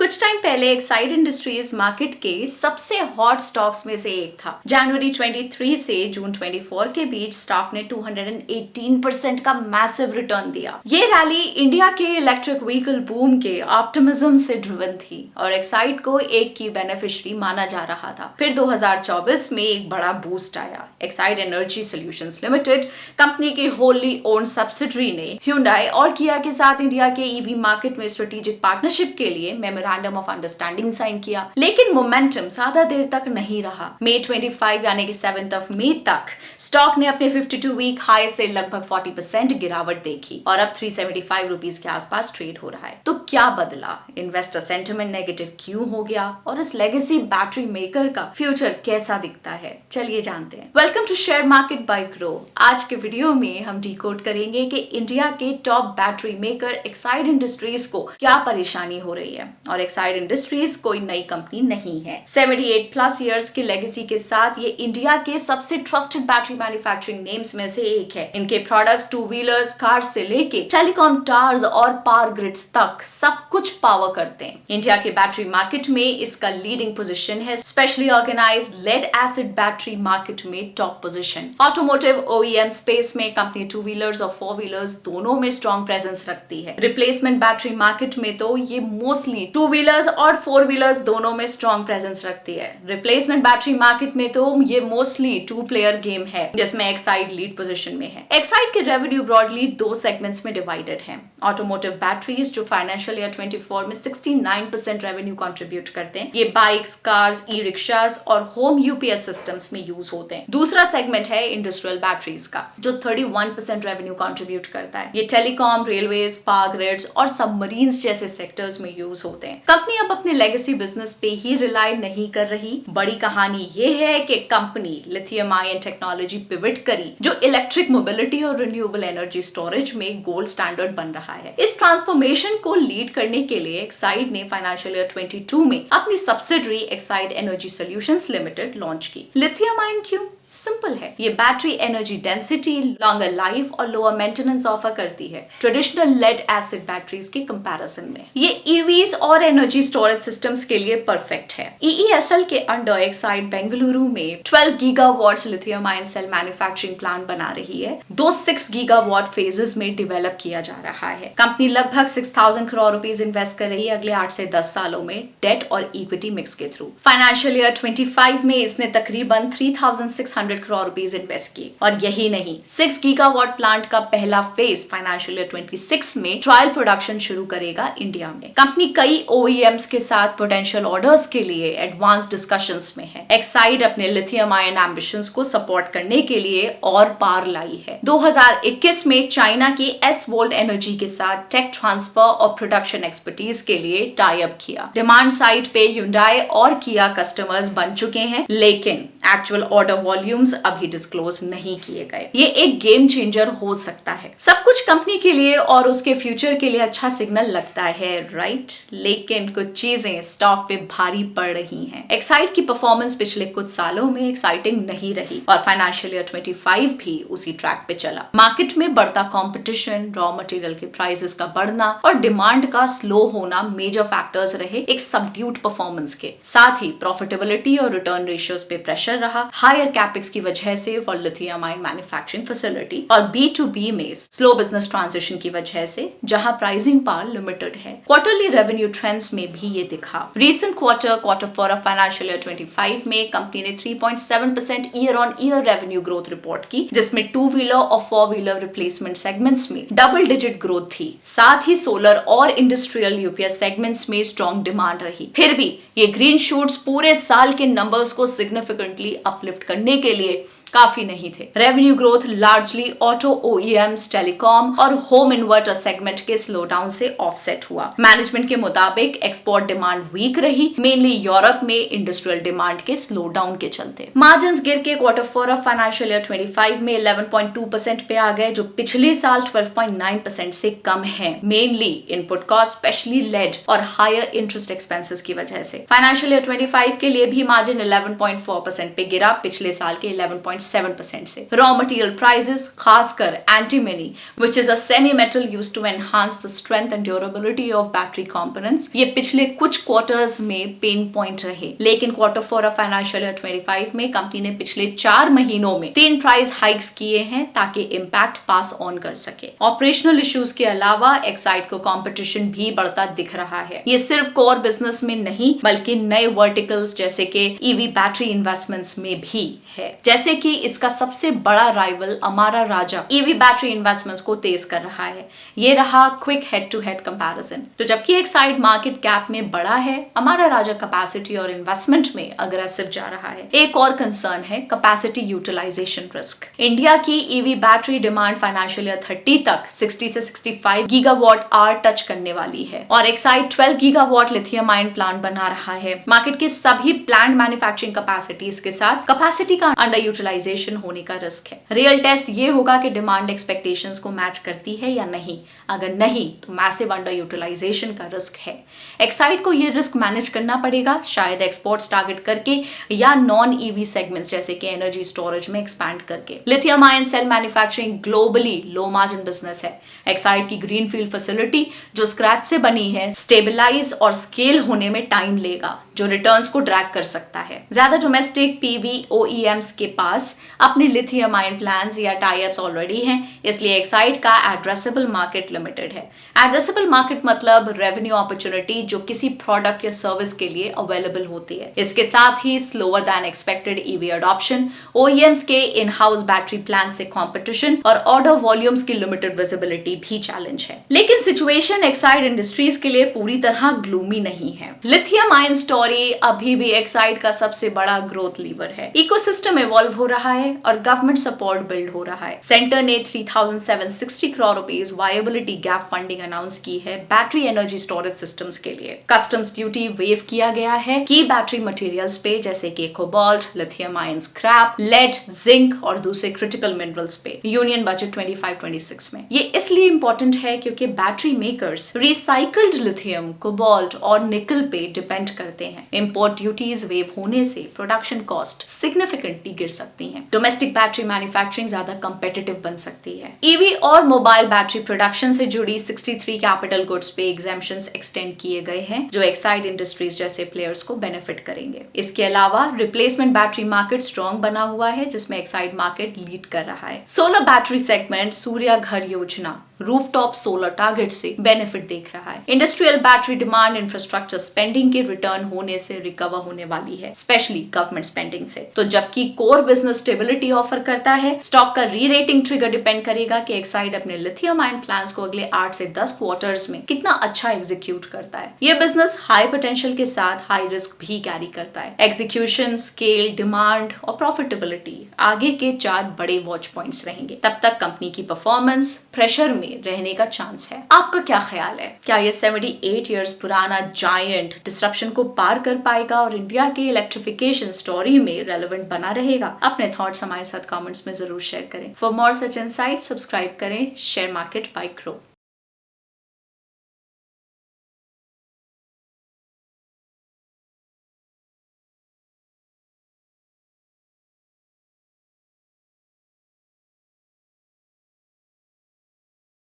कुछ टाइम पहले Exide industries market के सबसे हॉट स्टॉक्स में से एक था। जनवरी 23 से जून 24 के बीच स्टॉक ने 218% का मैसिव रिटर्न दिया। ये रैली इंडिया के इलेक्ट्रिक व्हीकल बूम के ऑप्टिमिज्म से ड्रिवन थी और एक्साइड को एक की बेनिफिशियरी माना जा रहा था। फिर 2024 में एक बड़ा बूस्ट आया। Exide energy solutions limited company की होली ओन्ड सब्सिडरी ने Hyundai और किया के साथ इंडिया के ईवी मार्केट में स्ट्रेटेजिक पार्टनरशिप के लिए मेमोरेंडम ऑफ अंडरस्टैंडिंग साइन किया। लेकिन मोमेंटम ज्यादा देर तक नहीं रहा। मई 25 यानी कि 7 मई तक स्टॉक ने अपने 52 वीक हाई से लगभग 40% गिरावट देखी और अब 375 रुपीज के आसपास ट्रेड हो रहा है। तो क्या बदला? इन्वेस्टर सेंटिमेंट नेगेटिव क्यों हो गया और इस लेगेसी बैटरी मेकर का फ्यूचर कैसा दिखता है? चलिए जानते हैं। Welcome to share market by Groww. आज के वीडियो में हम डिकोड करेंगे कि इंडिया के top battery maker Exide industries को क्या परेशानी हो रही है। और एक्साइड इंडस्ट्रीज कोई नई कंपनी नहीं है। 78+ इयर्स की लेगेसी के साथ ये इंडिया के सबसे ट्रस्टेड बैटरी मैन्युफैक्चरिंग नेम्स में से एक है। इनके प्रोडक्ट्स टू व्हीलर्स, कार्स से लेके टेलीकॉम टावर्स और पावर ग्रिड्स तक सब कुछ पावर करते हैं। इंडिया के बैटरी मार्केट में इसका लीडिंग पोजीशन है। Specially organised lead acid battery market में top position. Automotive OEM space में कंपनी टू व्हीलर्स और फोर व्हीलर्स दोनों में स्ट्रॉन्ग प्रेजेंस रखती है। रिप्लेसमेंट बैटरी मार्केट में तो ये मोस्टली टू व्हीलर्स और फोर व्हीलर्स दोनों में स्ट्रॉन्ग प्रेजेंस रखती है। रिप्लेसमेंट बैटरी मार्केट में तो ये मोस्टली टू प्लेयर गेम है जिसमें एक्साइड लीड पोजीशन में है। एक्साइड के रेवेन्यू ब्रॉडली दो सेगमेंट्स में डिवाइडेड है। ऑटोमोटिव बैटरीज जो फाइनेंशियल ईयर 24 में 69% रेवेन्यू कंट्रीब्यूट करते हैं। ये बाइक्स, कार्स, ई रिक्शाज और होम UPS सिस्टम्स में यूज होते हैं। दूसरा सेगमेंट है इंडस्ट्रियल बैटरीज का जो 31% रेवेन्यू कंट्रीब्यूट करता है। ये टेलीकॉम, रेलवेज, पावर ग्रिड्स और सबमरीन्स जैसे सेक्टर्स में यूज होते हैं। कंपनी अब अपने लेगेसी बिजनेस पे ही रिलाई नहीं कर रही। बड़ी कहानी ये है कि company lithium ion technology pivot करी जो इलेक्ट्रिक मोबिलिटी और रिन्यूएबल एनर्जी स्टोरेज में गोल्ड स्टैंडर्ड बन रहा है। इस ट्रांसफॉर्मेशन को लीड करने के लिए एक्साइड ने फाइनेंशियल ईयर 22 में अपनी subsidiary Exide energy solutions limited launch की। लिथियम आयन क्यों? सिंपल है। ये battery energy density, longer life और लोअर मेंटेनेंस ऑफर करती है ट्रेडिशनल लेड एसिड बैटरीज के कंपैरिजन में। ये EVs और एनर्जी स्टोरेज सिस्टम्स के लिए परफेक्ट है। EESL के अंडर एक्साइड बेंगलुरु में 12 gigawatt lithium ion cell manufacturing plant बना रही है। दो 6 गीगावाट फेजेस में डेवलप किया जा रहा है। कंपनी लगभग 6,000 करोड़ रुपीज इन्वेस्ट कर रही है अगले 8 से 10 सालों में डेट और इक्विटी मिक्स के थ्रू। फाइनेंशियल ईयर 25 में इसने तकरीबन 3,600 करोड़ रुपीज इन्वेस्ट किए। और यही नहीं, 6 गीगावाट प्लांट का पहला फेज फाइनेंशियल ईयर 26 में ट्रायल प्रोडक्शन शुरू करेगा इंडिया में। कंपनी कई OEMs के साथ पोटेंशियल ऑर्डर्स के लिए एडवांस डिस्कशंस में है। एक्साइड अपने लिथियम आयन एम्बिशंस को सपोर्ट करने के लिए और पार लाई है। 2021 में चाइना की S-Volt एनर्जी के साथ टेक ट्रांसफर और प्रोडक्शन एक्सपर्टीज के लिए टाई अप किया। डिमांड साइड पे Hyundai और किया कस्टमर्स बन चुके हैं, लेकिन एक्चुअल ऑर्डर वॉल्यूम्स अभी डिस्क्लोज नहीं किए गए। ये एक गेम चेंजर हो सकता है। सब कुछ कंपनी के लिए और उसके फ्यूचर के लिए अच्छा सिग्नल लगता है, राइट? लेकिन कुछ चीजें स्टॉक पे भारी पड़ रही हैं। एक्साइड की परफॉर्मेंस पिछले कुछ सालों में एक्साइटिंग नहीं रही और फाइनेंशियल ईयर 25 भी उसी ट्रैक पे चला। मार्केट में बढ़ता कंपटीशन, रॉ मटेरियल के प्राइसेस का बढ़ना और डिमांड का स्लो होना मेजर फैक्टर्स रहे एक सबड्यूड परफॉर्मेंस के। साथ ही प्रॉफिटेबिलिटी और रिटर्न रेशियोज पे प्रेशर रहा। हायर कैपेक्स की वजह से for lithium ion manufacturing facility और B2B में स्लो बिजनेस ट्रांजिशन की वजह से जहां प्राइसिंग पावर लिमिटेड है। क्वार्टरली रेवेन्यू ट्रेंड्स में भी ये दिखा। Recent quarter 4 of financial year 25 में कंपनी ने 3.7% year on year revenue growth report की, जिसमें टू व्हीलर और फोर व्हीलर रिप्लेसमेंट सेगमेंट्स में डबल डिजिट ग्रोथ थी। साथ ही सोलर और इंडस्ट्रियल UPS सेगमेंट्स में स्ट्रॉन्ग डिमांड रही। फिर भी ये ग्रीन शूट्स पूरे साल के नंबर्स को सिग्निफिकेंटली अपलिफ्ट करने के लिए काफी नहीं थे। Revenue growth largely auto OEMs, telecom और होम इन्वर्टर सेगमेंट के स्लो डाउन से ऑफसेट हुआ। मैनेजमेंट के मुताबिक एक्सपोर्ट डिमांड वीक रही, मेनली यूरोप में इंडस्ट्रियल डिमांड के स्लो डाउन के चलते। मार्जिन्स गिर के क्वार्टर 4 ऑफ फाइनेंशियल ईयर 25 में 11.2% पे आ गए, जो पिछले साल 12.9% से कम है। Mainly input cost, specially lead और हायर इंटरेस्ट एक्सपेंसेस की वजह से। फाइनेंशियल ईयर 25 के लिए भी मार्जिन 11.4% पे गिरा, पिछले साल के 11.6 3.7% से। रॉ मटेरियल प्राइसेस, खासकर antimony which is a semi metal used to enhance the strength and durability of battery components, ये पिछले कुछ क्वार्टर्स में पेन पॉइंट रहे, लेकिन Q4 ऑफ फाइनेंशियल ईयर 25 में कंपनी ने पिछले 4 महीनों में 3 प्राइस हाइक्स किए हैं ताकि इम्पैक्ट पास ऑन कर सके। ऑपरेशनल इश्यूज के अलावा एक्साइड को कंपटीशन भी बढ़ता दिख रहा है। ये सिर्फ कोर बिजनेस में नहीं बल्कि नए वर्टिकल्स जैसे कि ईवी बैटरी इन्वेस्टमेंट्स में भी है, जैसे कि इसका सबसे बड़ा rival Amara Raja EV battery investments को तेज कर रहा है। ये रहा quick head to head comparison. तो जबकि एक्साइड मार्केट कैप में बड़ा है, अमारा राजा कैपेसिटी और इन्वेस्टमेंट में अग्रेसिव जा रहा है। एक और कंसर्न है कैपेसिटी यूटिलाइजेशन रिस्क। इंडिया की EV battery demand financial year 30 तक 60 से 65 गीगावाट आवर टच करने वाली है और Exide 12 gigawatt lithium ion plant बना रहा है। मार्केट के सभी प्लांट मैन्युफैक्चरिंग कैपेसिटीज के साथ कैपेसिटी का अंडर यूटिलाइजेशन होने का रिस्क है। रियल टेस्ट ये होगा कि डिमांड एक्सपेक्टेशंस को मैच करती है या नहीं। अगर नहीं तो मैसिव अंडर यूटिलाइजेशन का रिस्क है। एक्साइड को ये रिस्क मैनेज करना पड़ेगा, शायद एक्सपोर्ट्स टारगेट करके या नॉन ईवी सेगमेंट्स जैसे कि एनर्जी स्टोरेज में एक्सपैंड करके। Lithium ion cell manufacturing globally low margin business है। एक्साइड की ग्रीनफील्ड फैसिलिटी जो स्क्रैच से बनी है, स्टेबलाइज और स्केल होने में टाइम लेगा, जो रिटर्न्स को ड्रैग कर सकता है। ज्यादा डोमेस्टिक पीवी ओईएम्स के पास अपने लिथियम आयन प्लान्स या टाई-अप्स ऑलरेडी हैं, इसलिए एक्साइड का एड्रेसेबल मार्केट लिमिटेड है। एड्रेसेबल मार्केट मतलब रेवेन्यू अपॉर्चुनिटी जो किसी प्रोडक्ट या सर्विस के लिए अवेलेबल होती है। इसके साथ ही slower than expected EV adoption, OEMs के इन हाउस बैटरी प्लान से कॉम्पिटिशन और ऑर्डर वॉल्यूम्स की लिमिटेड विजिबिलिटी भी चैलेंज है। लेकिन सिचुएशन एक्साइड इंडस्ट्रीज के लिए पूरी तरह ग्लूमी नहीं है। लिथियम आयन स्टोरी अभी भी एक्साइड का सबसे बड़ा ग्रोथ लीवर है। इकोसिस्टम इवॉल्व हो रहा है और गवर्नमेंट सपोर्ट बिल्ड हो रहा है। सेंटर ने 3,760 crore rupees viability gap funding announce की है बैटरी एनर्जी स्टोरेज सिस्टम्स के लिए। कस्टम्स ड्यूटी वेव किया गया है की बैटरी मटेरियल्स पे जैसे कि cobalt, lithium ion scrap, lead, zinc और दूसरे क्रिटिकल मिनरल्स पे यूनियन बजट 25-26 में। ये इसलिए इंपॉर्टेंट है क्योंकि battery makers recycled lithium, cobalt और निकल पे डिपेंड करते हैं। इंपोर्ट ड्यूटीज वेव होने से प्रोडक्शन कॉस्ट सिग्निफिकेंटली गिर सकती हैं। डोमेस्टिक बैटरी मैन्युफैक्चरिंग ज्यादा कंपेटिटिव बन सकती है। ईवी और मोबाइल बैटरी प्रोडक्शन से जुड़ी 63 कैपिटल गुड्स पे एग्जेम्पशंस एक्सटेंड किए गए हैं जो एक्साइड इंडस्ट्रीज जैसे प्लेयर्स को बेनिफिट करेंगे। इसके अलावा रिप्लेसमेंट बैटरी मार्केट स्ट्रॉन्ग बना हुआ है जिसमें एक्साइड मार्केट लीड कर रहा है। सोलर बैटरी सेगमेंट सूर्या घर योजना रूफटॉप सोलर टारगेट से बेनिफिट देख रहा है। Industrial battery demand infrastructure spending के रिटर्न होने से रिकवर होने वाली है, स्पेशली गवर्नमेंट स्पेंडिंग से। तो जबकि कोर बिजनेस स्टेबिलिटी ऑफर करता है, स्टॉक का री रेटिंग ट्रिगर डिपेंड करेगा कि एक्साइड अपने लिथियम आयन प्लान्स को अगले 8 से 10 क्वार्टर्स में कितना अच्छा एग्जीक्यूट करता है। यह बिजनेस हाई पोटेंशियल के साथ हाई रिस्क भी कैरी करता है। एग्जीक्यूशन, स्केल, डिमांड और प्रॉफिटेबिलिटी आगे के 4 बड़े वॉच पॉइंट्स रहेंगे। तब तक कंपनी की परफॉर्मेंस प्रेशर में रहने का चांस है। आपका क्या ख्याल है? क्या ये 78 इयर्स पुराना जायंट डिसरप्शन को पार कर पाएगा और इंडिया के इलेक्ट्रिफिकेशन स्टोरी में रेलेवेंट बना रहेगा? अपने थॉट्स हमारे साथ कमेंट्स में जरूर शेयर करें। For more such insight subscribe करें share market by Groww.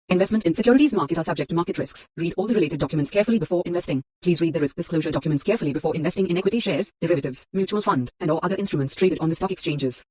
Investment in securities market are subject to market risks. Read all the related documents carefully before investing. Please read the risk disclosure documents carefully before investing in equity shares, derivatives, mutual fund, and or other instruments traded on the stock exchanges.